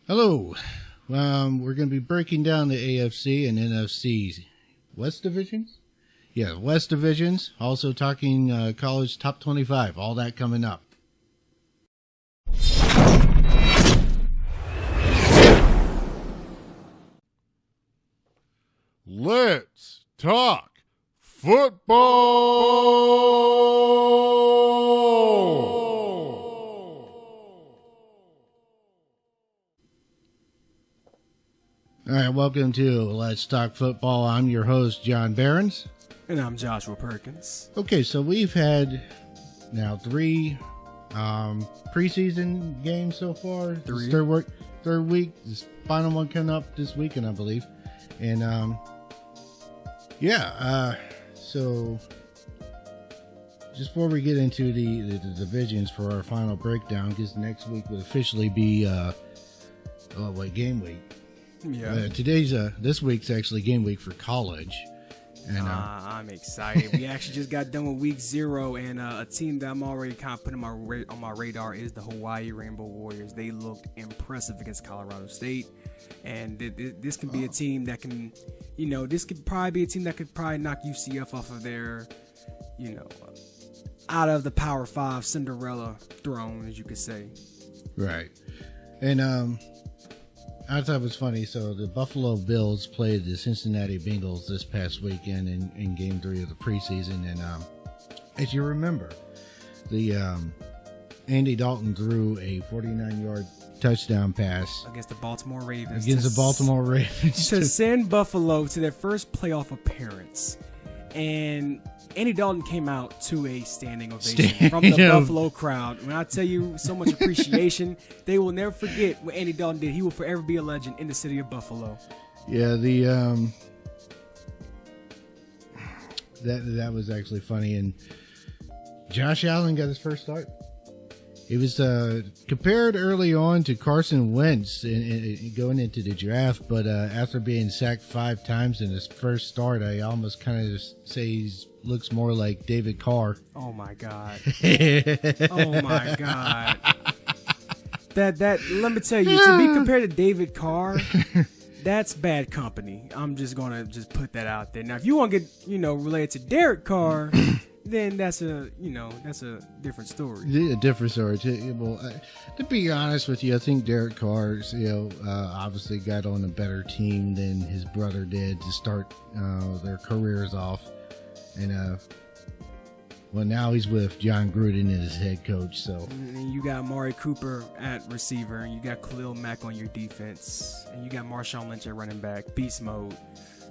Hello. We're going to be breaking down the AFC and NFC West divisions. Yeah, West divisions. Also talking college top 25. All that coming up. Let's talk football. All right, welcome to Let's Talk Football. I'm your host, John Behrens. And I'm Joshua Perkins. Okay, so we've had now 3 preseason games so far. 3. Third week. This final one coming up this weekend, I believe. And so just before we get into the divisions for our final breakdown, because next week would officially be game week. Yeah. This week's actually game week for college. And I'm excited. We actually just got done with week 0, and a team that I'm already kind of putting on my radar is the Hawaii Rainbow Warriors. They looked impressive against Colorado State, and this can be a team that can, this could probably be a team that could probably knock UCF off of their, out of the Power 5 Cinderella throne, as you could say. Right. And I thought it was funny. So the Buffalo Bills played the Cincinnati Bengals this past weekend in Game 3 of the preseason. And as you remember, the Andy Dalton threw a 49-yard touchdown pass Against the Baltimore Ravens. To send Buffalo to their first playoff appearance. And Andy Dalton came out to a standing ovation from the Buffalo crowd. When I tell you so much appreciation, they will never forget what Andy Dalton did. He will forever be a legend in the city of Buffalo. Yeah, that was actually funny. And Josh Allen got his first start. It was compared early on to Carson Wentz in going into the draft, but after being sacked 5 times in his first start, I almost kind of say he looks more like David Carr. Oh my God! Oh my God! That let me tell you, to be compared to David Carr, that's bad company. I'm just gonna put that out there. Now, if you want to get related to Derek Carr. Then that's a different story. A different story. Well, to be honest with you, I think Derek Carr, obviously got on a better team than his brother did to start their careers off. And now he's with John Gruden as his head coach. So and you got Amari Cooper at receiver, and you got Khalil Mack on your defense, and you got Marshawn Lynch at running back, beast mode.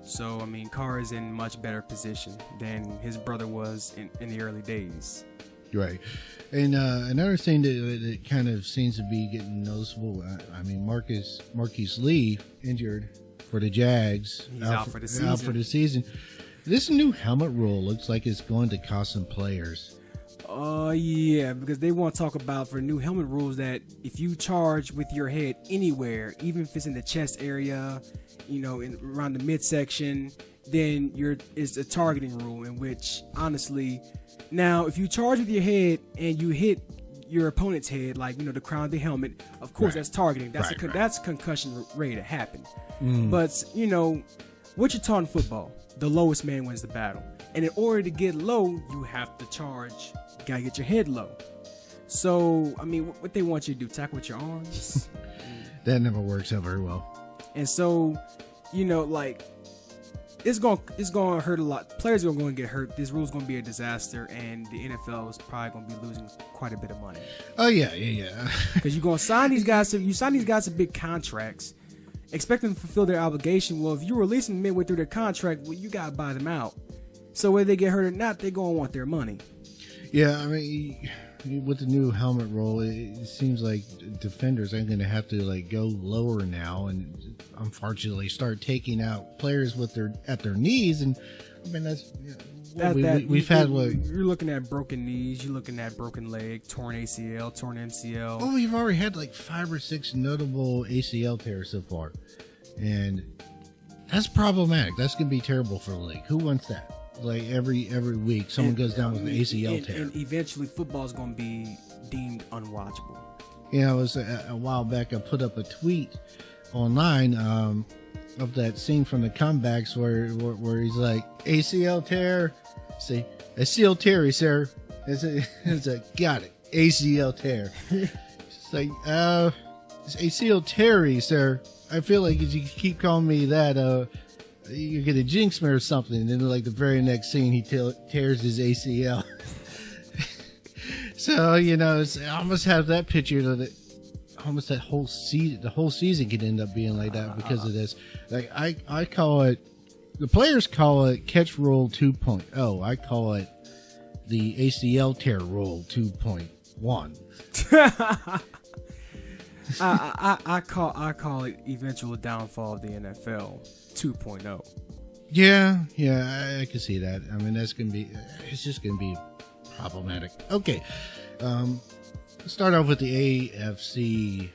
So, Carr is in much better position than his brother was in the early days. Right. And another thing that kind of seems to be getting noticeable, Marquise Lee injured for the Jags. He's out for the season. Out for the season. This new helmet rule looks like it's going to cost some players. Yeah, because they want to talk about for new helmet rules that if you charge with your head anywhere, even if it's in the chest area, around the midsection, then it's a targeting rule in which, honestly, now if you charge with your head and you hit your opponent's head, like the crown of the helmet, of course that's targeting. That's concussion ready to happen. But what you're taught in football, the lowest man wins the battle, and in order to get low, you have to charge. You gotta get your head low. So what they want you to do, tackle with your arms. That never works out very well. And so, it's going to hurt a lot. Players are going to get hurt. This rule's going to be a disaster, and the NFL is probably going to be losing quite a bit of money. Oh yeah. Because you're going to sign these guys to big contracts, expect them to fulfill their obligation. Well, if you release them midway through their contract, well, you got to buy them out. So whether they get hurt or not, they're going to want their money. Yeah, with the new helmet rule, it seems like defenders are going to have to go lower now, and unfortunately start taking out players at their knees. And that's we've had. You're looking at broken knees, you're looking at broken leg, torn ACL, torn MCL. Oh, we've already had 5 or 6 notable ACL tears so far, and that's problematic. That's going to be terrible for the league. Who wants that? Every week, someone goes down with an ACL tear. And eventually, football is going to be deemed unwatchable. it was a while back. I put up a tweet online of that scene from the comebacks where he's like, ACL tear. Say, ACL tear, sir. It's like, got it. ACL tear. It's like, it's ACL Terry, sir. I feel like if you keep calling me that, you're gonna jinx me or something. And then, like, the very next scene, he tears his ACL. So, I almost have that picture that almost that whole season, the whole season could end up being like that because of this. Like, I call it, the players call it catch rule 2.0. I call it the ACL tear rule 2.1. I call it eventual downfall of the NFL 2.0. Yeah, I can see that. I mean, it's just gonna be problematic. Okay, let's start off with the AFC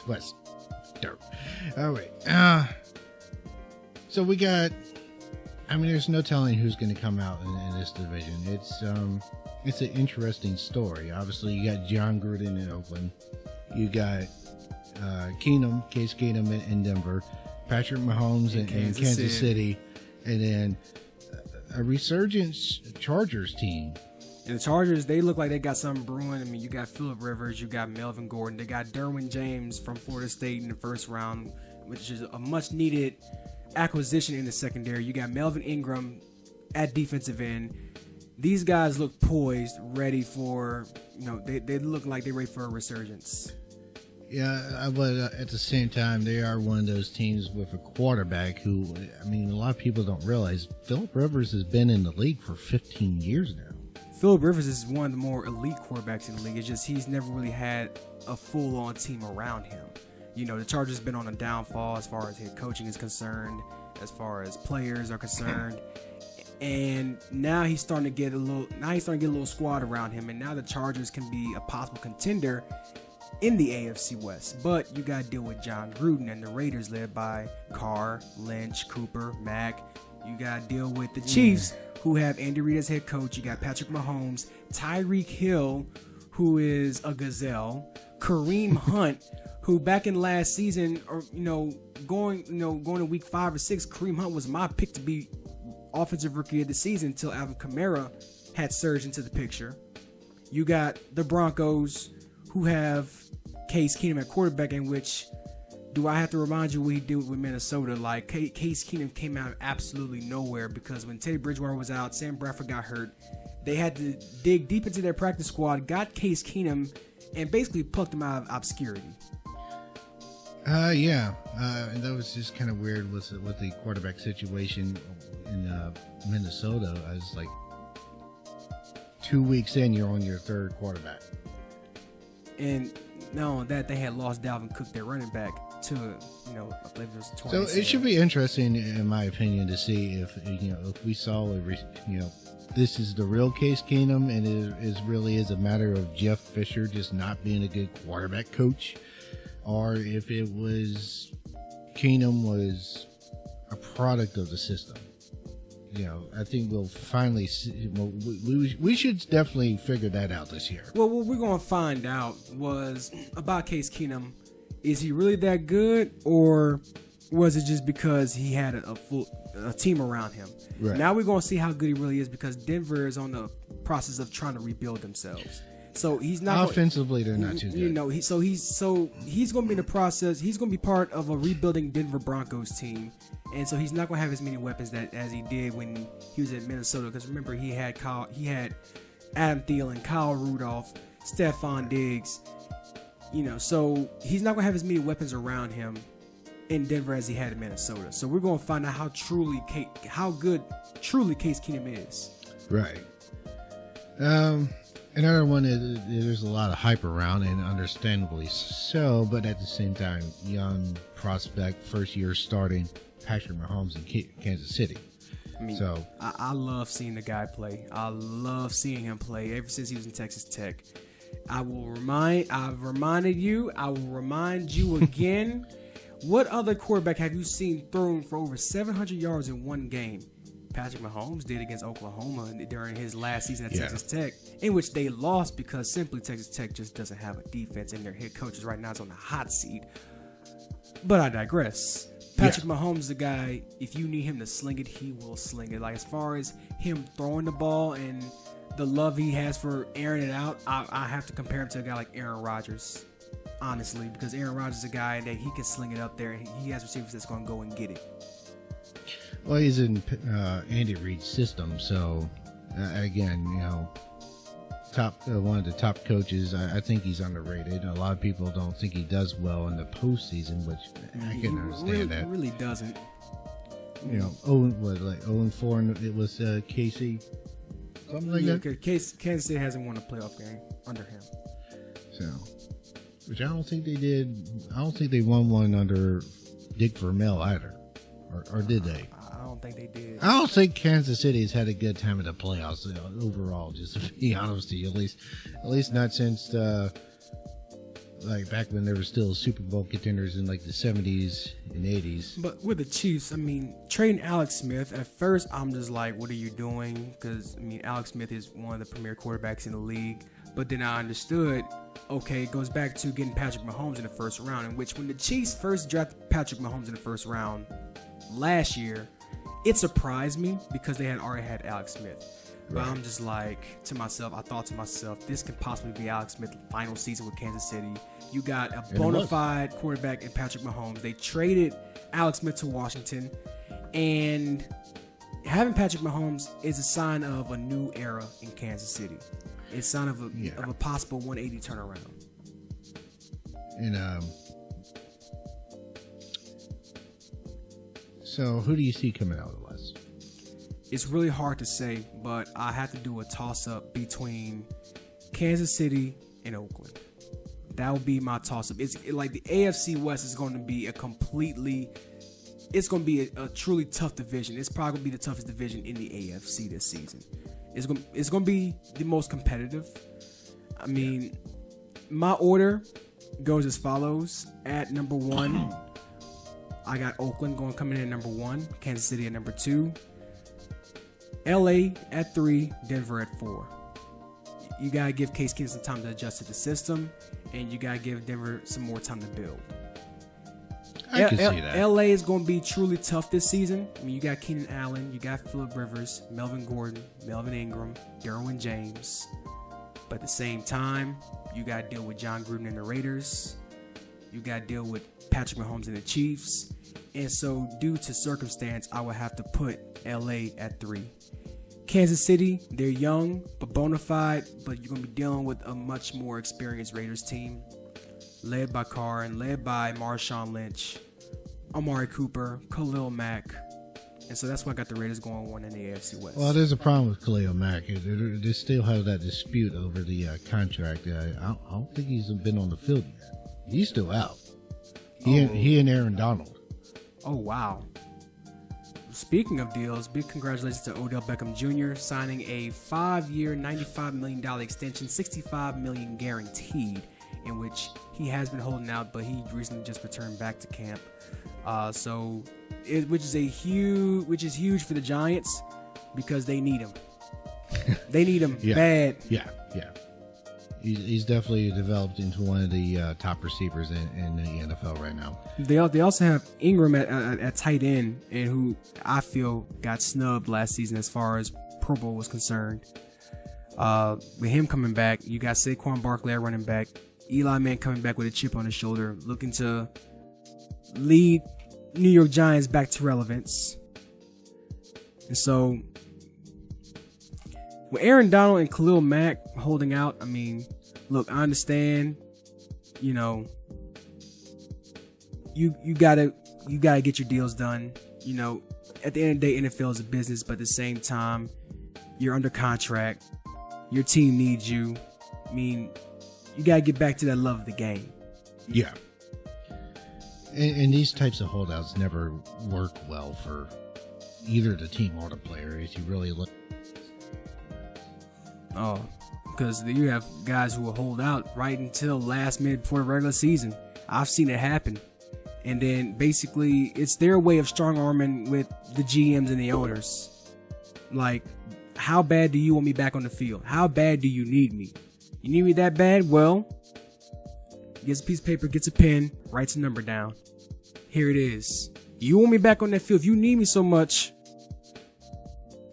West. Dirt. All right. So we got. I mean, there's no telling who's going to come out in this division. It's an interesting story. Obviously, you got John Gruden in Oakland. You got Case Keenum in Denver. Patrick Mahomes in Kansas City. And then a resurgence Chargers team. And the Chargers, they look like they got something brewing. I mean, you got Phillip Rivers, you got Melvin Gordon, they got Derwin James from Florida State in the first round, which is a much needed acquisition in the secondary. You got Melvin Ingram at defensive end. These guys look poised, ready for, they look like they're ready for a resurgence. Yeah, but at the same time, they are one of those teams with a quarterback who, I mean, a lot of people don't realize Phillip Rivers has been in the league for 15 years now. Phillip Rivers is one of the more elite quarterbacks in the league. It's just he's never really had a full-on team around him. The Chargers have been on a downfall as far as head coaching is concerned, as far as players are concerned. And now he's starting to get a little squad around him. And now the Chargers can be a possible contender in the AFC West. But you got to deal with John Gruden and the Raiders led by Carr, Lynch, Cooper, Mack. You got to deal with the Chiefs, who have Andy Reid as head coach. You got Patrick Mahomes, Tyreek Hill, who is a gazelle, Kareem Hunt, who back in last season, or going to week 5 or 6, Kareem Hunt was my pick to be offensive rookie of the season until Alvin Kamara had surged into the picture. You got the Broncos, who have Case Keenum at quarterback, in which, do I have to remind you what he did with Minnesota? Like, Case Keenum came out of absolutely nowhere because when Teddy Bridgewater was out, Sam Bradford got hurt. They had to dig deep into their practice squad, got Case Keenum, and basically plucked him out of obscurity. And that was just kind of weird with the quarterback situation in Minnesota. I was like, 2 weeks in, you're on your third quarterback. And not only that, they had lost Dalvin Cook, their running back, to, I believe it was 20. So it should be interesting, in my opinion, to see if we saw this is the real Case Keenum, and it really is a matter of Jeff Fisher just not being a good quarterback coach, or if it was Keenum was a product of the system. I think we'll finally see. Well, we should definitely figure that out this year. Well, what we're going to find out was about Case Keenum. Is he really that good, or was it just because he had a team around him? Right. Now we're going to see how good he really is, because Denver is on the process of trying to rebuild themselves. So he's not offensively. They're not too good. He's going to be in the process. He's going to be part of a rebuilding Denver Broncos team, and so he's not going to have as many weapons as he did when he was at Minnesota. Because remember, he had Adam Thielen, Kyle Rudolph, Stephon Diggs. So he's not going to have as many weapons around him in Denver as he had in Minnesota. So we're going to find out how good Case Keenum is. Right. Another one is there's a lot of hype around, and understandably so, but at the same time, young prospect, first year starting, Patrick Mahomes in Kansas City. I love seeing the guy play. I love seeing him play ever since he was in Texas Tech. I've reminded you, I will remind you again. What other quarterback have you seen thrown for over 700 yards in one game? Patrick Mahomes did against Oklahoma during his last season at Yeah. Texas Tech, in which they lost because simply Texas Tech just doesn't have a defense, and their head coach right now is on the hot seat. But I digress. Patrick Mahomes is a guy, if you need him to sling it, he will sling it. Like, as far as him throwing the ball and the love he has for airing it out, I have to compare him to a guy like Aaron Rodgers, honestly, because Aaron Rodgers is a guy that he can sling it up there, and he has receivers that's going to go and get it. Well, he's in Andy Reid's system, so again, one of the top coaches. I think he's underrated. A lot of people don't think he does well in the postseason, which I can understand that. He really doesn't. 0-4, and it was Casey, something like that. Kansas City hasn't won a playoff game under him. So, which I don't think they did. I don't think they won one under Dick Vermeil either, or did they? I don't think they did. I don't think Kansas City has had a good time in the playoffs overall. Just to be honest with you, at least not since like back when they were still Super Bowl contenders in like the 70s and 80s. But with the Chiefs, I mean, trading Alex Smith, at first I'm just like, what are you doing? Because, I mean, Alex Smith is one of the premier quarterbacks in the league. But then I understood, okay, it goes back to getting Patrick Mahomes in the first round, in which when the Chiefs first drafted Patrick Mahomes in the first round last year, it surprised me because they had already had Alex Smith. But I'm just like, I thought to myself, this could possibly be Alex Smith's final season with Kansas City. You got a bona fide quarterback in Patrick Mahomes. They traded Alex Smith to Washington, and having Patrick Mahomes is a sign of a new era in Kansas City. It's a sign of a possible 180 turnaround. And so who do you see coming out of the West? It's really hard to say, but I have to do a toss-up between Kansas City and Oakland. That would be my toss-up. Like the AFC West is going to be a truly tough division. It's probably going to be the toughest division in the AFC this season. It's going to be the most competitive. I mean, my order goes as follows. At number 1, I got Oakland coming in at number 1, Kansas City at number 2. LA at 3, Denver at 4. You gotta give Case Keenum some time to adjust to the system, and you gotta give Denver some more time to build. I can see that. LA is gonna be truly tough this season. I mean, you got Keenan Allen, you got Phillip Rivers, Melvin Gordon, Melvin Ingram, Derwin James. But at the same time, you gotta deal with John Gruden and the Raiders. You gotta deal with Patrick Mahomes and the Chiefs. And so, due to circumstance, I would have to put LA at 3. Kansas City, they're young but bona fide, but you're going to be dealing with a much more experienced Raiders team, led by Carr and led by Marshawn Lynch, Amari Cooper, Khalil Mack. And so that's why I got the Raiders going 1 in the AFC West. Well, there's a problem with Khalil Mack. They still have that dispute over the contract. I don't think he's been on the field yet. He's still out. He and Aaron Donald. Oh, wow. Speaking of deals, big congratulations to Odell Beckham Jr. signing a 5-year, $95 million extension, $65 million guaranteed, in which he has been holding out, but he recently just returned back to camp. Which is huge for the Giants because they need him. They need him bad. Yeah. He's definitely developed into one of the top receivers in the NFL right now. They also have Ingram at tight end, and who I feel got snubbed last season as far as Pro Bowl was concerned. With him coming back, you got Saquon Barkley at running back, Eli Manning coming back with a chip on his shoulder, looking to lead New York Giants back to relevance. And so, with Aaron Donald and Khalil Mack holding out, I mean, look, I understand, you gotta get your deals done. At the end of the day, NFL is a business, but at the same time, you're under contract. Your team needs you. I mean, you gotta get back to that love of the game. Yeah. And these types of holdouts never work well for either the team or the player. If you really look. Oh, because you have guys who will hold out right until last minute before the regular season. I've seen it happen. And then basically it's their way of strong arming with the GMs and the owners. Like, how bad do you want me back on the field? How bad do you need me? You need me that bad? Well, gets a piece of paper, gets a pen, writes a number down. Here it is. You want me back on that field? If you need me so much,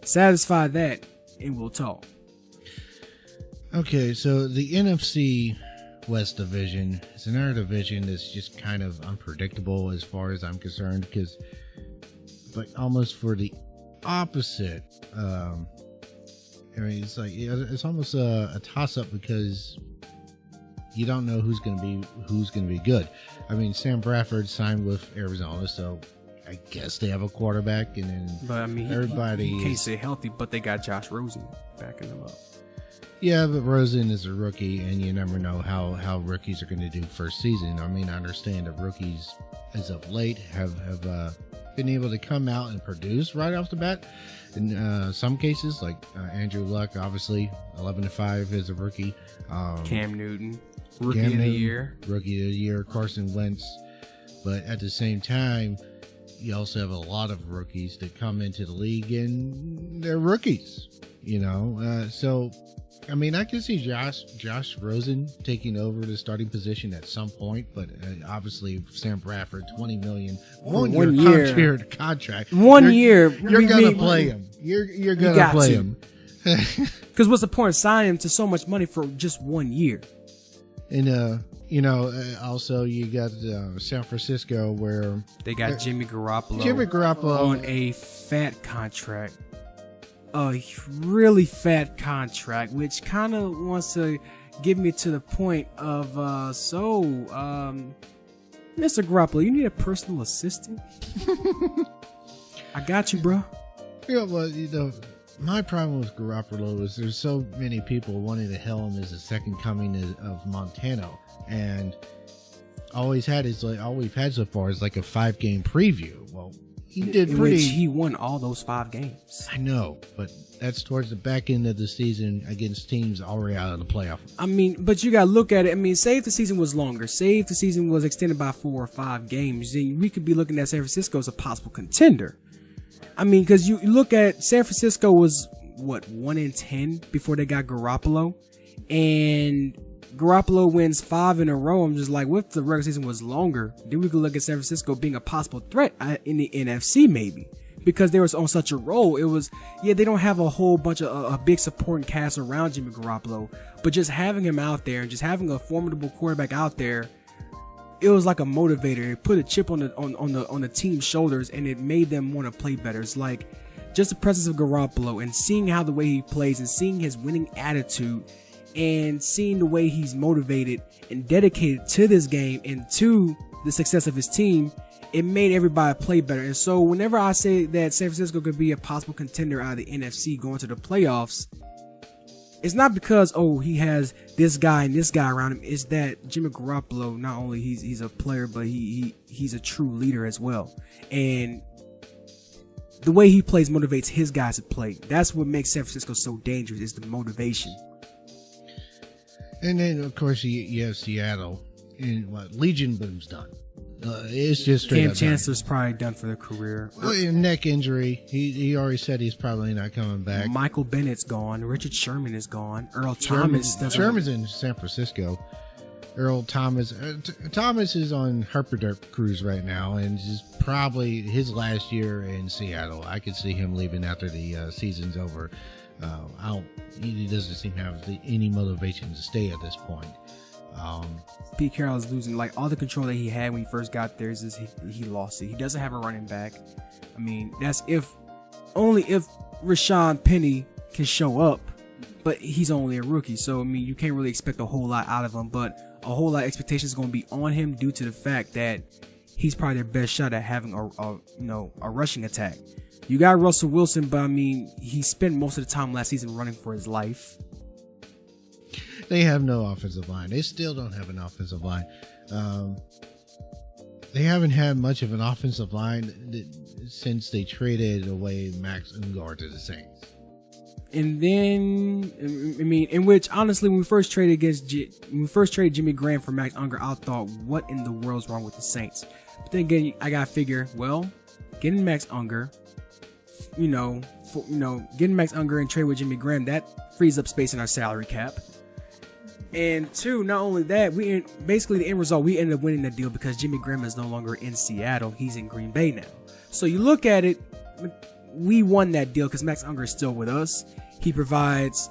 satisfy that, and we'll talk. Okay, so the NFC West division is another division that's just kind of unpredictable as far as I'm concerned, because like almost for the opposite, I mean, it's almost a toss-up because you don't know who's going to be good. I mean, Sam Bradford signed with Arizona, so I guess they have a quarterback, and then but I mean, everybody he can't say healthy, but they got Josh Rosen backing them up. Yeah, but Rosen is a rookie, and you never know how rookies are going to do first season. I mean, I understand that rookies, as of late, have been able to come out and produce right off the bat. In some cases, like Andrew Luck, obviously 11-5 as a rookie. Cam Newton, rookie of the year. Carson Wentz, but at the same time, you also have a lot of rookies that come into the league and they're rookies. You know, so. I mean, I can see Josh Rosen taking over the starting position at some point, but obviously Sam Bradford, $20 million, one year contract. 1 year, you're gonna play him. You're gonna play him. Because what's the point of signing him to so much money for just 1 year? And also you got San Francisco, where they got Jimmy Garoppolo on a fat contract. A really fat contract, which kind of wants to get me to the point of Mr. Garoppolo, you need a personal assistant? I got you, bro. Yeah, well, my problem with Garoppolo is there's so many people wanting to hail him as the second coming of Montana, and all we've had so far is like a 5-game preview. Well, he did pretty. Which he won all those 5 games. I know, but that's towards the back end of the season against teams already out of the playoff. I mean, but you got to look at it. I mean, say if the season was longer, say if the season was extended by 4 or 5 games, then we could be looking at San Francisco as a possible contender. I mean, because you look at San Francisco was, 1-10 before they got Garoppolo? And Garoppolo wins 5 in a row. I'm just like, what if the regular season was longer? Then we could look at San Francisco being a possible threat in the NFC maybe. Because they was on such a roll. It was, they don't have a whole bunch of a big supporting cast around Jimmy Garoppolo, but just having him out there and just having a formidable quarterback out there, it was like a motivator. It put a chip on the team's shoulders, and it made them want to play better. It's like just the presence of Garoppolo and seeing how the way he plays and seeing his winning attitude and seeing the way he's motivated and dedicated to this game and to the success of his team. It made everybody play better. And so whenever I say that San Francisco could be a possible contender out of the NFC going to the playoffs, it's not because, he has this guy and this guy around him. It's that Jimmy Garoppolo, not only he's a player, but he's a true leader as well. And the way he plays motivates his guys to play. That's what makes San Francisco so dangerous, is the motivation. And then, of course, you have Seattle. And Legion Boom's done. It's just straight Cam up Chancellor's probably done for their career. Neck injury. He already said he's probably not coming back. Michael Bennett's gone. Richard Sherman is gone. Earl Thomas. Sherman's in San Francisco. Earl Thomas. Thomas is on Herpeder Cruise right now, and is probably his last year in Seattle. I could see him leaving after the season's over. He doesn't seem to have any motivation to stay at this point. Pete Carroll is losing like all the control that he had when he first got there. He lost it. He doesn't have a running back. I mean, that's only if Rashawn Penny can show up, but he's only a rookie. So I mean, you can't really expect a whole lot out of him. But a whole lot of expectations going to be on him due to the fact that he's probably their best shot at having a rushing attack. You got Russell Wilson, but I mean, he spent most of the time last season running for his life. They have no offensive line. They still don't have an offensive line. They haven't had much of an offensive line since they traded away Max Unger to the Saints. And then, I mean, in which honestly, when we first traded Jimmy Graham for Max Unger, I thought, what in the world's wrong with the Saints? But then again, I gotta figure, well, getting Max Unger, getting Max Unger and trade with Jimmy Graham, that frees up space in our salary cap. And two, not only that, basically the end result, we ended up winning that deal because Jimmy Graham is no longer in Seattle. He's in Green Bay now. So you look at it, we won that deal because Max Unger is still with us. He provides,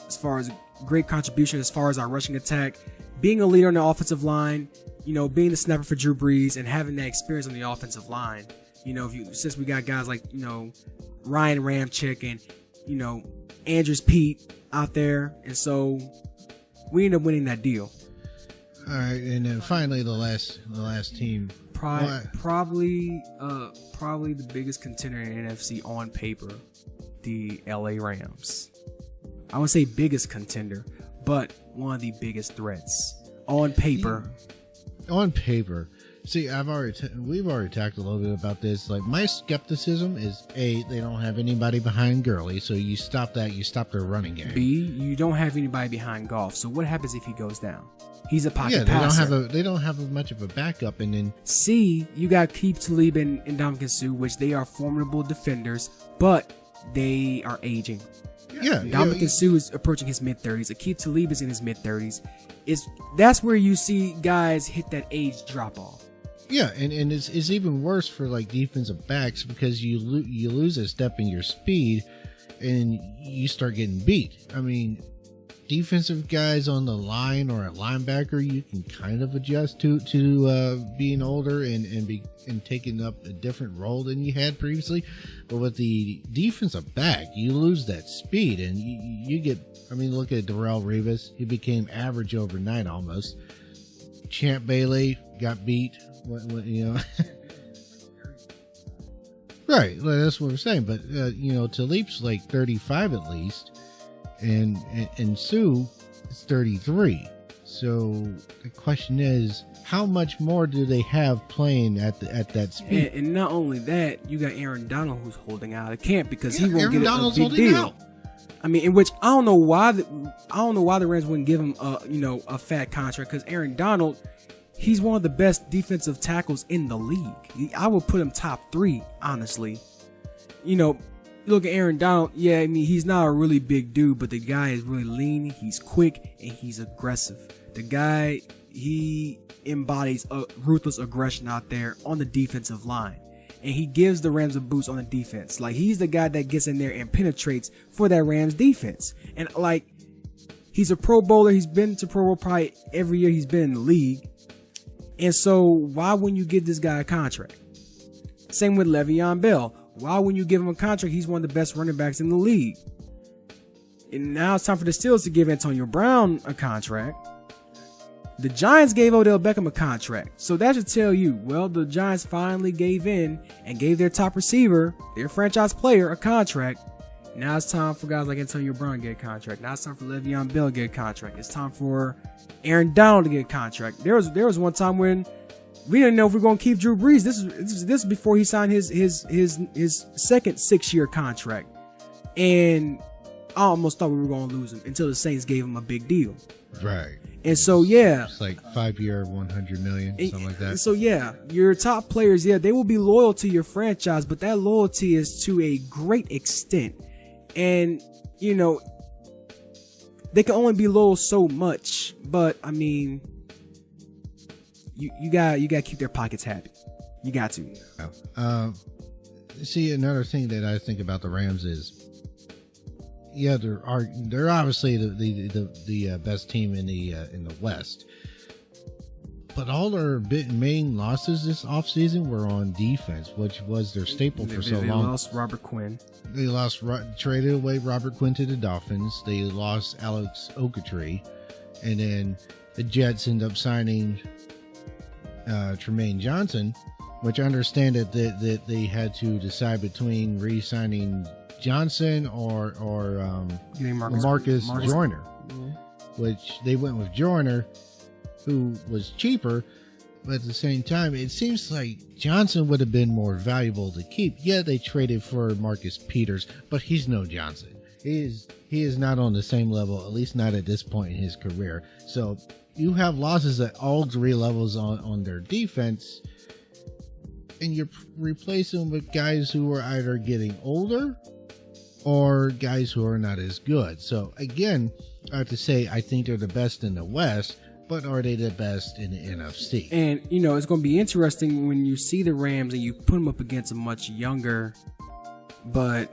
as far as great contribution as far as our rushing attack, being a leader on the offensive line, being the snapper for Drew Brees and having that experience on the offensive line. Since we got guys like, Ryan Ramczyk and, Andrews Pete out there. And so we ended up winning that deal. All right. And then finally, the last team. Probably the biggest contender in NFC on paper, the LA Rams. I wouldn't say biggest contender, but one of the biggest threats on paper. On paper. See, we've already talked a little bit about this. Like, my skepticism is A, they don't have anybody behind Gurley, so you stop that, you stop their running game. B, you don't have anybody behind Goff. So what happens if he goes down? He's a pocket passer. They don't have much of a backup, and then C, you got Keith Talib and Ndamukong Suh, which they are formidable defenders, but they are aging. Yeah, Ndamukong Suh is approaching his mid-30s. Akeem Talib is in his mid-30s. That's where you see guys hit that age drop-off. Yeah, and it's even worse for like defensive backs because you lose a step in your speed, and you start getting beat. I mean, defensive guys on the line or a linebacker, you can kind of adjust to being older and taking up a different role than you had previously. But with the defensive back, you lose that speed, and you get. I mean, look at Darrelle Revis; he became average overnight almost. Champ Bailey got beat. Right, well, that's what I'm saying. But Talib's like 35 at least, and Sue is 33. So the question is, how much more do they have playing at that speed? And not only that, you got Aaron Donald who's holding out of camp because he won't Aaron get Donald's a big deal. out. I mean, in which I don't know why the Rams wouldn't give him a fat contract, because Aaron Donald, he's one of the best defensive tackles in the league. I would put him top 3, honestly. Look at Aaron Donald. Yeah, I mean, he's not a really big dude, but the guy is really lean. He's quick and he's aggressive. The guy, he embodies a ruthless aggression out there on the defensive line. And he gives the Rams a boost on the defense. Like, he's the guy that gets in there and penetrates for that Rams defense. And like, he's a Pro Bowler. He's been to Pro Bowl probably every year he's been in the league. And so why wouldn't you give this guy a contract? Same with Le'Veon Bell. Why wouldn't you give him a contract? He's one of the best running backs in the league. And now it's time for the Steelers to give Antonio Brown a contract. The Giants gave Odell Beckham a contract. So that should tell you, well, the Giants finally gave in and gave their top receiver, their franchise player, a contract. Now it's time for guys like Antonio Brown to get a contract. Now it's time for Le'Veon Bell to get a contract. It's time for Aaron Donald to get a contract. There was one time when we didn't know if we were going to keep Drew Brees. This is before he signed his second 6-year contract. And I almost thought we were going to lose him until the Saints gave him a big deal. Right. And so, yeah. It's like 5-year, $100 million, something like that. So, yeah, your top players, yeah, they will be loyal to your franchise, but that loyalty is to a great extent. And, they can only be loyal so much. But, I mean, you got to keep their pockets happy. You got to. See, another thing that I think about the Rams is, yeah, they're obviously the best team in the West, but all their main losses this offseason were on defense, which was their staple for so long. They lost Robert Quinn. They traded away Robert Quinn to the Dolphins. They lost Alex Okatree, and then the Jets end up signing Tremaine Johnson, which I understand that they had to decide between re-signing Johnson or Marcus Joyner, which they went with Joyner, who was cheaper, but at the same time, it seems like Johnson would have been more valuable to keep. Yeah, they traded for Marcus Peters, but he's no Johnson. He is not on the same level, at least not at this point in his career. So you have losses at all 3 levels on their defense. and you're replacing them with guys who are either getting older or guys who are not as good. So again, I have to say I think they're the best in the West, but are they the best in the NFC? And it's going to be interesting when you see the Rams and you put them up against a much younger but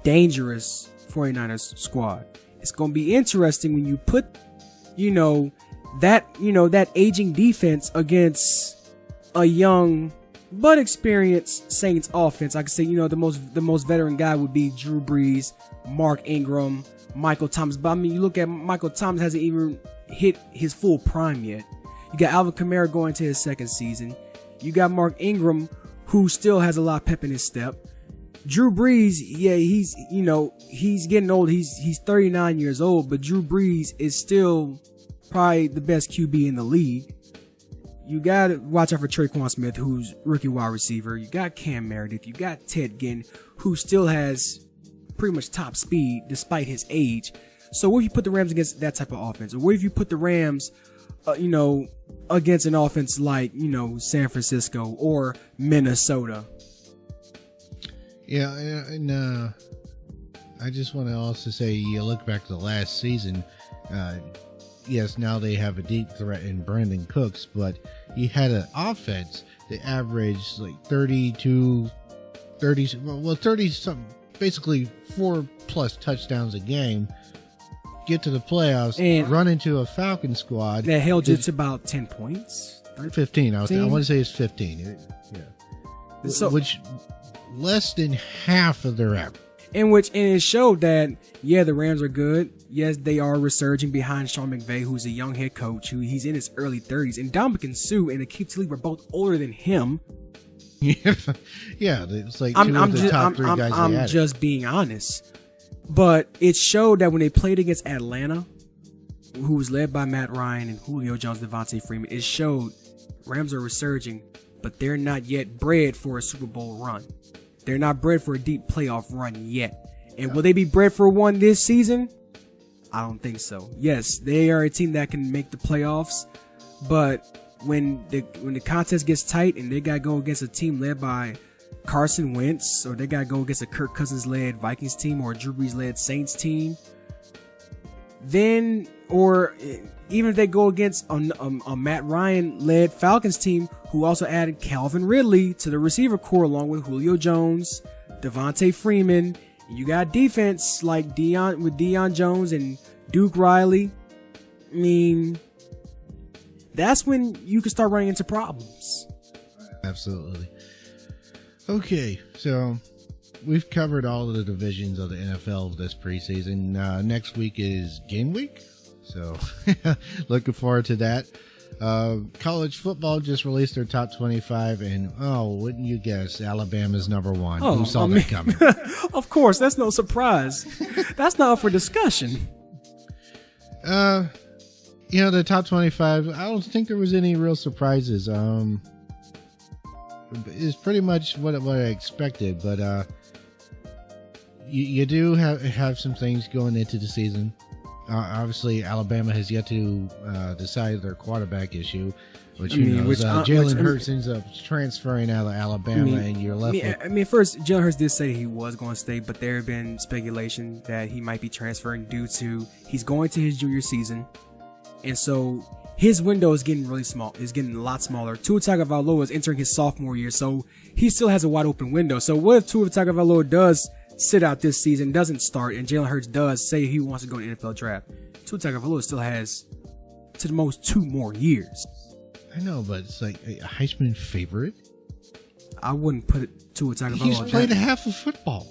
dangerous 49ers squad. It's going to be interesting when you put that aging defense against a young but experienced Saints offense. I could say, the most veteran guy would be Drew Brees, Mark Ingram, Michael Thomas. But I mean, you look at Michael Thomas, hasn't even hit his full prime yet. You got Alvin Kamara going to his second season. You got Mark Ingram, who still has a lot of pep in his step. Drew Brees, yeah, he's getting old. He's 39 years old, but Drew Brees is still probably the best QB in the league. You got to watch out for Traquan Smith, who's rookie wide receiver. You got Cam Meredith. You got Ted Ginn, who still has pretty much top speed despite his age. So what if you put the Rams against that type of offense? Or what if you put the Rams, against an offense like, San Francisco or Minnesota? Yeah, and I just want to also say, you look back to the last season, yes, now they have a deep threat in Brandon Cooks, but he had an offense that averaged like 30 something, basically 4+ touchdowns a game, get to the playoffs, and run into a Falcon squad that held you to about 10 points. 15. I want to say it's 15. Yeah. So, which less than half of their average. And it showed that, yeah, the Rams are good. Yes, they are resurging behind Sean McVay, who's a young head coach, he's in his early 30s. And Dominican Sue and Akeem Talib are both older than him. Yeah, it's like two of the top three guys. I'm just being honest. But it showed that when they played against Atlanta, who was led by Matt Ryan and Julio Jones, Devontae Freeman, it showed Rams are resurging, but they're not yet bred for a Super Bowl run. They're not bred for a deep playoff run yet. And will they be bred for one this season? I don't think so. Yes, they are a team that can make the playoffs, but when the contest gets tight and they got to go against a team led by Carson Wentz, or they got to go against a Kirk Cousins-led Vikings team or a Drew Brees-led Saints team, then, or even if they go against a Matt Ryan-led Falcons team who also added Calvin Ridley to the receiver core along with Julio Jones, Devontae Freeman, you got defense like Deion Jones and Duke Riley. I mean, that's when you can start running into problems. Absolutely. Okay, so we've covered all of the divisions of the NFL this preseason. Next week is game week, so looking forward to that. College football just released their top 25, and wouldn't you guess, Alabama's number one. Who saw that coming? Of course, that's no surprise. That's not up for discussion. The top 25, I don't think there was any real surprises. It's pretty much what I expected, but you do have some things going into the season. Obviously, Alabama has yet to decide their quarterback issue, which Jalen Hurts ends up transferring out of Alabama, and you're left. First, Jalen Hurts did say he was going to stay, but there have been speculation that he might be transferring due to he's going to his junior season, and so his window is getting really small. It's getting a lot smaller. Tua Tagovailoa is entering his sophomore year, so he still has a wide open window. So what if Tua Tagovailoa does sit out this season, doesn't start, and Jalen Hurts does say he wants to go to the NFL draft? Tua Tagovailoa still has, to the most, 2 more years. I know, but it's like a Heisman favorite. I wouldn't put it Tua Tagovailoa. He's played a half of football.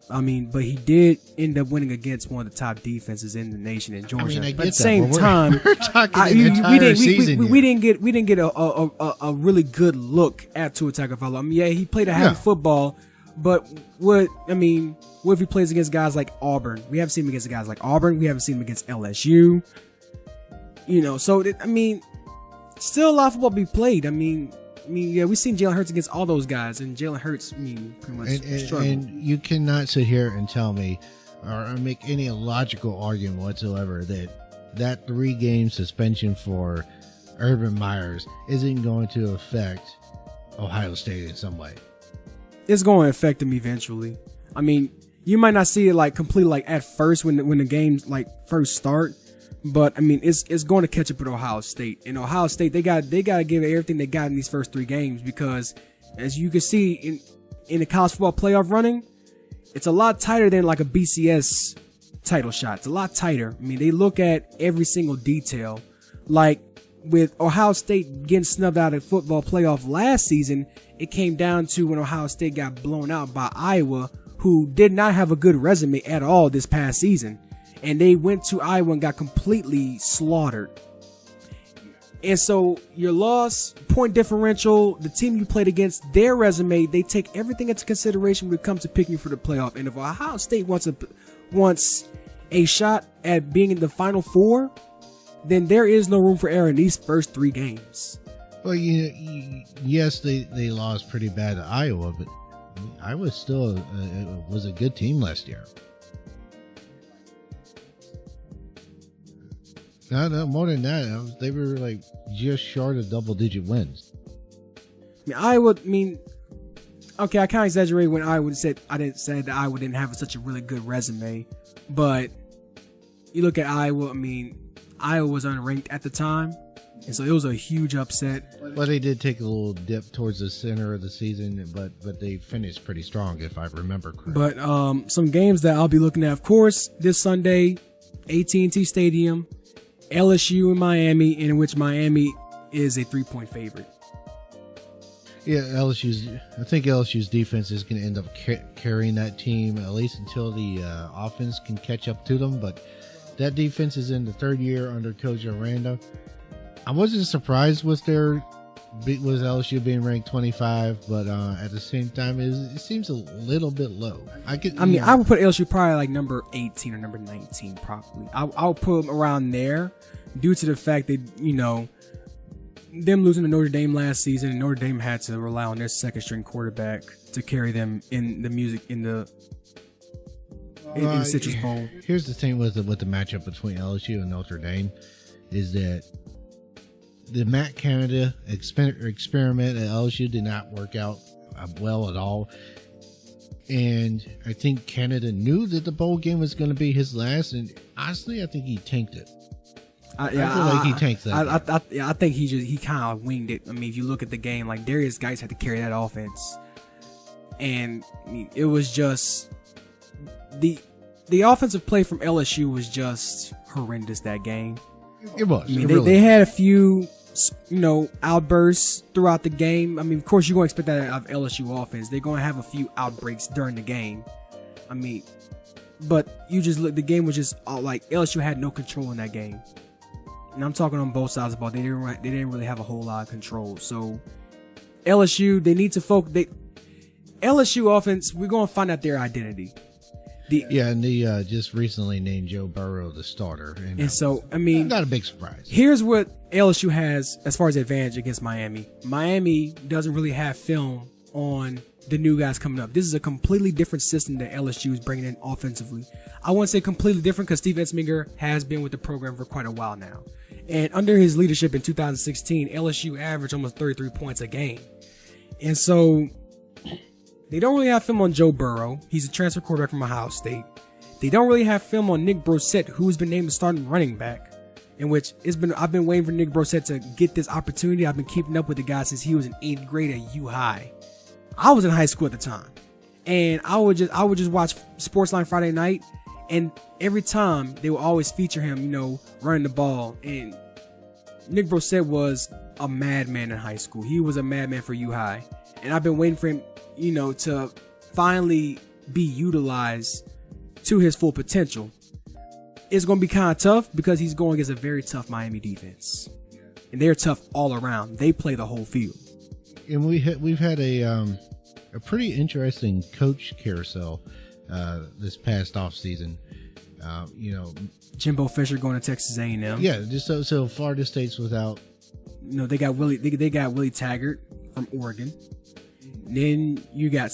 But he did end up winning against one of the top defenses in the nation in Georgia. I get but at the same time, we're talking the entire season. We didn't get a really good look at Tua Tagovailoa. He played a half of football. But what if he plays against guys like Auburn? We haven't seen him against guys like Auburn. We haven't seen him against LSU. Still a lot of football to be played. We've seen Jalen Hurts against all those guys, and Jalen Hurts, pretty much struggled. And you cannot sit here and tell me or make any logical argument whatsoever that 3-game suspension for Urban Myers isn't going to affect Ohio State in some way. It's going to affect them eventually. I mean, you might not see it like completely like at first when the games like first start, but I mean it's going to catch up with Ohio State. And Ohio State they got to give everything they got in these first 3 games, because as you can see in the college football playoff running, it's a lot tighter than like a BCS title shot. It's a lot tighter. I mean, they look at every single detail. Like with Ohio State getting snubbed out of football playoff last season, it came down to when Ohio State got blown out by Iowa, who did not have a good resume at all this past season. And they went to Iowa and got completely slaughtered. And so your loss, point differential, the team you played against, their resume, they take everything into consideration when it comes to picking for the playoff. And if Ohio State wants a shot at being in the Final Four, then there is no room for error in these first 3 games. Well, yes, they lost pretty bad to Iowa, but Iowa still was a good team last year. No, more than that. They were like just short of double-digit wins. Iowa, okay, I kind of exaggerated when Iowa said that Iowa didn't have such a really good resume, but you look at Iowa. Iowa was unranked at the time, and so it was a huge upset. Well, they did take a little dip towards the center of the season, but they finished pretty strong, if I remember correctly. But some games that I'll be looking at, of course, this Sunday, AT&T Stadium, LSU and Miami, in which Miami is a 3-point favorite. Yeah, I think LSU's defense is going to end up carrying that team, at least until the offense can catch up to them. But that defense is in the 3rd year under Coach Aranda. I wasn't surprised with LSU being ranked 25, but at the same time, it seems a little bit low. I would put LSU probably like number 18 or number 19, probably. I'll put them around there, due to the fact that them losing to Notre Dame last season, and Notre Dame had to rely on their 2nd-string quarterback to carry them in the Citrus Bowl. Here's the thing with the matchup between LSU and Notre Dame is that the Matt Canada experiment at LSU did not work out well at all. And I think Canada knew that the bowl game was going to be his last. And honestly, I think he tanked it. I feel like he tanked that. I think he kind of winged it. If you look at the game, like Darius Geis had to carry that offense. And it was just the offensive play from LSU was just horrendous that game. It was. They had a few outbursts throughout the game. Of course, you're going to expect that out of LSU offense. They're going to have a few outbreaks during the game. But you just look, the game was just like LSU had no control in that game. And I'm talking on both sides of the ball. They didn't really have a whole lot of control. So LSU, they need to focus. LSU offense, we're going to find out their identity. And they just recently named Joe Burrow the starter. And so, not a big surprise. Here's what LSU has as far as advantage against Miami. Miami doesn't really have film on the new guys coming up. This is a completely different system that LSU is bringing in offensively. I won't say completely different because Steve Ensminger has been with the program for quite a while now. And under his leadership in 2016, LSU averaged almost 33 points a game. And so they don't really have film on Joe Burrow. He's a transfer quarterback from Ohio State. They don't really have film on Nick Brossette, who's been named the starting running back. In which I've been waiting for Nick Brossette to get this opportunity. I've been keeping up with the guy since he was in 8th grade at U High. I was in high school at the time, and I would just watch Sportsline Friday night, and every time they would always feature him, running the ball. And Nick Brossette was a madman in high school. He was a madman for U High, and I've been waiting for him, to finally be utilized to his full potential. It's going to be kind of tough because he's going against a very tough Miami defense, and they're tough all around. They play the whole field. And we've had a pretty interesting coach carousel this past off season. Jimbo Fisher going to Texas A&M. Yeah, just so Florida State's without. They got Willie Taggart from Oregon. Then you got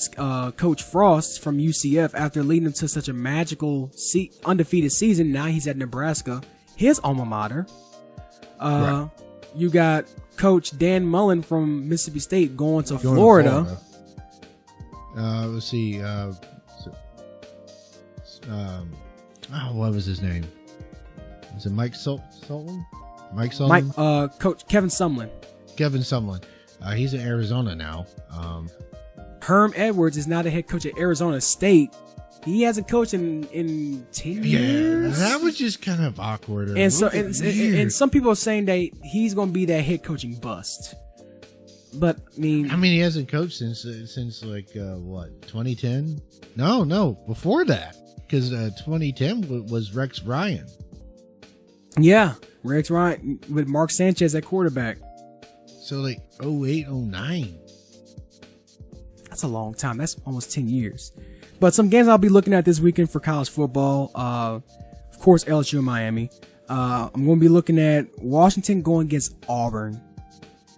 Coach Frost from UCF. After leading them to such a magical undefeated season, now he's at Nebraska, his alma mater. Right. you got Coach Dan Mullen from Mississippi State going to Florida. Let's see. What was his name? Is it Mike Sullivan? Mike Sullivan? Coach Kevin Sumlin. Kevin Sumlin. He's in Arizona now. Herm Edwards is now the head coach at Arizona State. He hasn't coached in 10 years. That was just kind of awkward. And some people are saying that he's going to be that head coaching bust. But I mean, he hasn't coached since like what, 2010? No, before that, because 2010 was Rex Ryan. Yeah, Rex Ryan with Mark Sanchez at quarterback. So like 08, 09. That's a long time. That's almost 10 years. But some games I'll be looking at this weekend for college football. Of course, LSU and Miami. I'm going to be looking at Washington going against Auburn.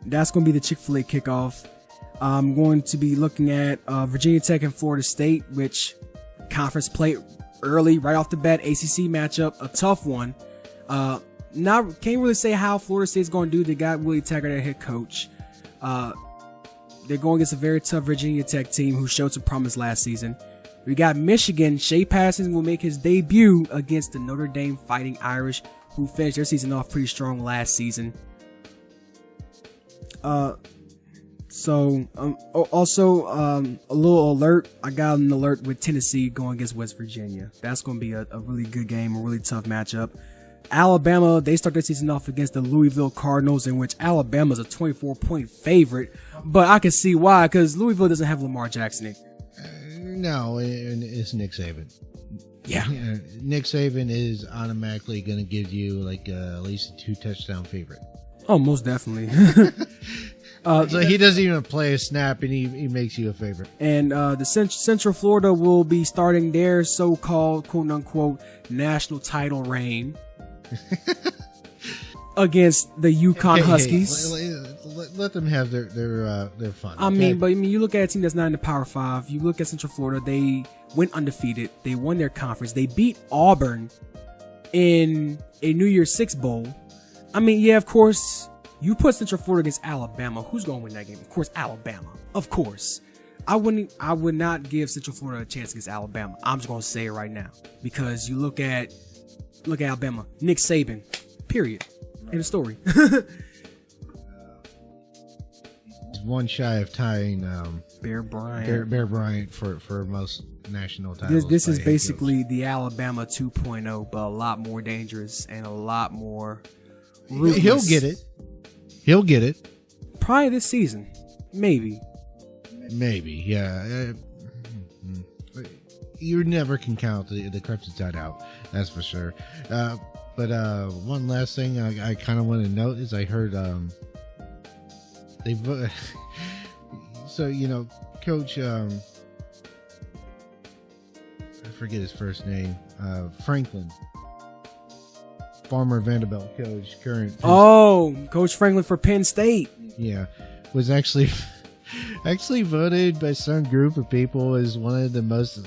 That's going to be the Chick-fil-A kickoff. I'm going to be looking at Virginia Tech and Florida State, which conference play early, right off the bat, ACC matchup, a tough one. Can't really say how Florida State's going to do. They got Willie Taggart, their head coach. They're going against a very tough Virginia Tech team who showed some promise last season. We got Michigan. Shea Patterson will make his debut against the Notre Dame Fighting Irish, who finished their season off pretty strong last season. Also, a little alert. I got an alert with Tennessee going against West Virginia. That's going to be a really good game, a really tough matchup. Alabama, they start their season off against the Louisville Cardinals, in which Alabama's a 24-point favorite. But I can see why, because Louisville doesn't have Lamar Jackson. No, it's Nick Saban. Yeah. Nick Saban is automatically going to give you like at least a 2-touchdown favorite. Oh, most definitely. So he doesn't even play a snap, and he makes you a favorite. And the Central Florida will be starting their so-called quote-unquote national title reign against the UConn Huskies. Let them have their fun. I mean, you look at a team that's not in the Power 5. You look at Central Florida. They went undefeated. They won their conference. They beat Auburn in a New Year's Six Bowl. I mean, yeah, of course, you put Central Florida against Alabama. Who's going to win that game? Of course, Alabama. Of course. I would not give Central Florida a chance against Alabama. I'm just going to say it right now. Because you look at Alabama. Nick Saban. Period. End of story. One shy of tying Bear Bryant. Bear Bryant for most national titles. This is basically the Alabama 2.0, but a lot more dangerous and a lot more ruthless. He'll get it. Probably this season. Maybe, yeah. You never can count the Crimson Tide out. That's for sure. But one last thing I kind of want to note is I heard so Coach I forget his first name, Franklin, former Vanderbilt coach, current Coach Franklin for Penn State, was actually voted by some group of people as one of the most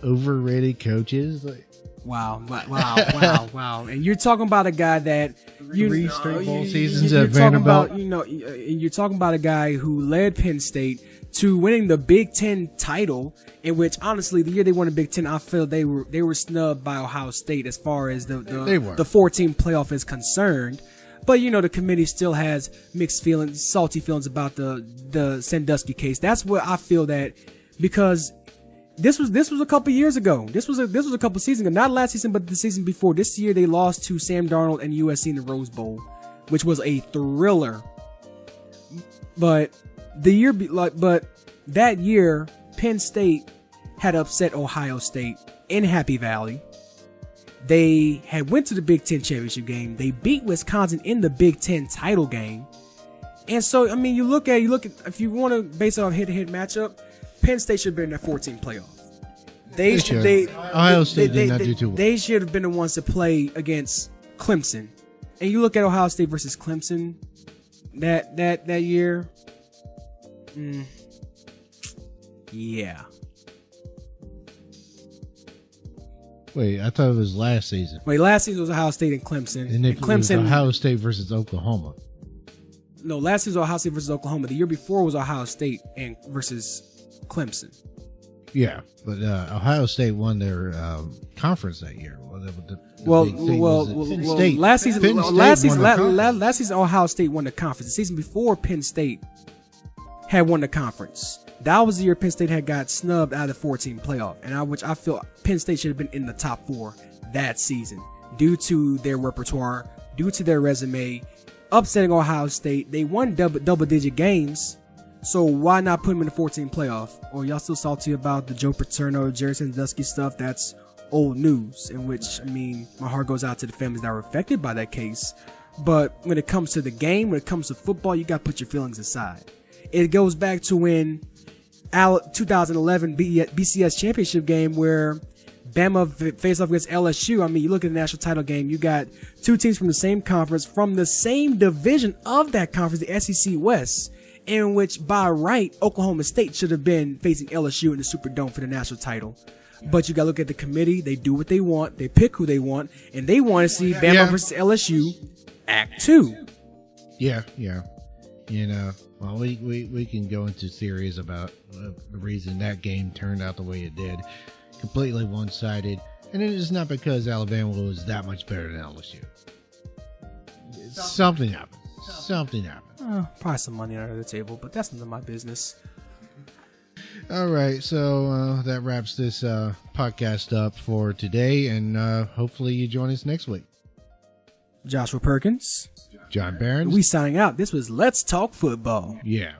overrated coaches. Wow. And you're talking about a guy that three straight bowl seasons at Vanderbilt. You're talking about a guy who led Penn State to winning the Big Ten title, in which honestly the year they won the Big Ten, I feel they were snubbed by Ohio State as far as the 4-team playoff is concerned. But the committee still has mixed feelings, salty feelings about the Sandusky case. That's what I feel, that because this was a couple years ago. This was a couple seasons ago. Not last season, but the season before. This year they lost to Sam Darnold and USC in the Rose Bowl, which was a thriller. But that year, Penn State had upset Ohio State in Happy Valley. They had went to the Big Ten championship game. They beat Wisconsin in the Big Ten title game. And so, I mean, you look at if you want to base it on head-to-head matchup, Penn State should have been in that 14 playoff. Ohio State did not do too well. They should have been the ones to play against Clemson. And you look at Ohio State versus Clemson that year. Yeah. Wait, I thought it was last season. Last season was Ohio State and Clemson. And Clemson was Ohio State versus Oklahoma. No, last season was Ohio State versus Oklahoma. The year before was Ohio State and versus Clemson. Yeah, but Ohio State won their conference that year. Last season Ohio State won the conference. The season before, Penn State had won the conference. That was the year Penn State had got snubbed out of the 14 playoff, and which I feel Penn State should have been in the top 4 that season due to their repertoire, due to their resume, upsetting Ohio State. They won double-digit games, so why not put them in the 14 playoff? Or y'all still salty about the Joe Paterno, Jerry Sandusky stuff? That's old news, in which, I mean, my heart goes out to the families that were affected by that case. But when it comes to the game, when it comes to football, you got to put your feelings aside. It goes back to when 2011 BCS championship game where Bama faced off against LSU. I mean, you look at the national title game, you got 2 teams from the same conference, from the same division of that conference, the SEC West, in which by right, Oklahoma State should have been facing LSU in the Superdome for the national title. But you got to look at the committee. They do what they want. They pick who they want. And they want to see Bama versus LSU Act 2. Yeah. You know, well, we can go into theories about the reason that game turned out the way it did. Completely one-sided. And it is not because Alabama was that much better than LSU. Something happened. Probably some money under the table, but that's none of my business. All right, so that wraps this podcast up for today, and hopefully you join us next week. Joshua Perkins. John Barron. We signing out. This was Let's Talk Football. Yeah.